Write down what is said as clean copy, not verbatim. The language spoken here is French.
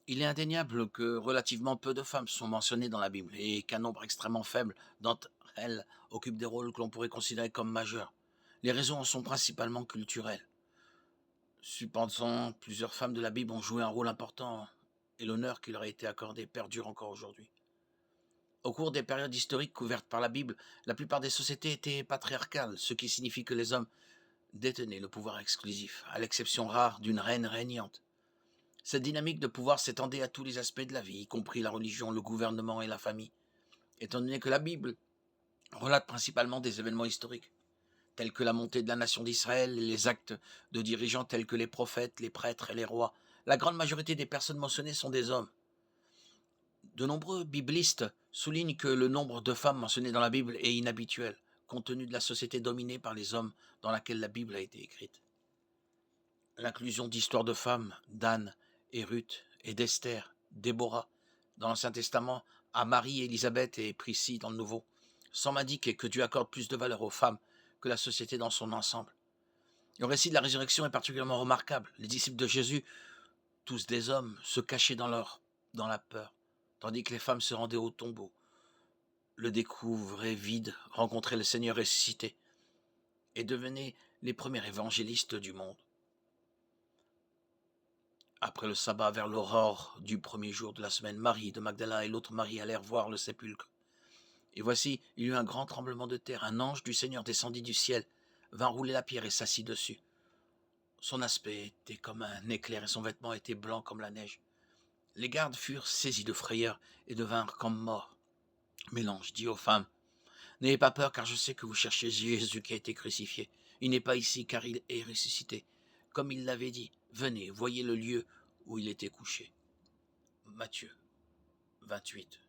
Il est indéniable que relativement peu de femmes sont mentionnées dans la Bible et qu'un nombre extrêmement faible d'entre elles occupent des rôles que l'on pourrait considérer comme majeurs. Les raisons en sont principalement culturelles. Cependant, plusieurs femmes de la Bible ont joué un rôle important et l'honneur qui leur a été accordé perdure encore aujourd'hui. Au cours des périodes historiques couvertes par la Bible, la plupart des sociétés étaient patriarcales, ce qui signifie que les hommes détenaient le pouvoir exclusif, à l'exception rare d'une reine régnante. Cette dynamique de pouvoir s'étendait à tous les aspects de la vie, y compris la religion, le gouvernement et la famille, étant donné que la Bible relate principalement des événements historiques, tels que la montée de la nation d'Israël et les actes de dirigeants tels que les prophètes, les prêtres et les rois. La grande majorité des personnes mentionnées sont des hommes. De nombreux biblistes soulignent que le nombre de femmes mentionnées dans la Bible est inhabituel, compte tenu de la société dominée par les hommes dans laquelle la Bible a été écrite. L'inclusion d'histoires de femmes, d'Anne et Ruth et d'Esther, Déborah, dans l'Ancien Testament, à Marie, Élisabeth et Priscille dans le Nouveau, semble indiquer que Dieu accorde plus de valeur aux femmes que la société dans son ensemble. Le récit de la résurrection est particulièrement remarquable. Les disciples de Jésus, tous des hommes, se cachaient dans la peur, tandis que les femmes se rendaient au tombeau, le découvraient vide, rencontraient le Seigneur ressuscité et devenaient les premiers évangélistes du monde. Après le sabbat, vers l'aurore du premier jour de la semaine, Marie de Magdala et l'autre Marie allèrent voir le sépulcre. Et voici, il y eut un grand tremblement de terre. Un ange du Seigneur descendit du ciel, vint rouler la pierre et s'assit dessus. Son aspect était comme un éclair et son vêtement était blanc comme la neige. Les gardes furent saisis de frayeur et devinrent comme morts. Mais l'ange dit aux femmes, n'ayez pas peur car je sais que vous cherchez Jésus qui a été crucifié. Il n'est pas ici car il est ressuscité. Comme il l'avait dit, venez, voyez le lieu où il était couché. Matthieu 28.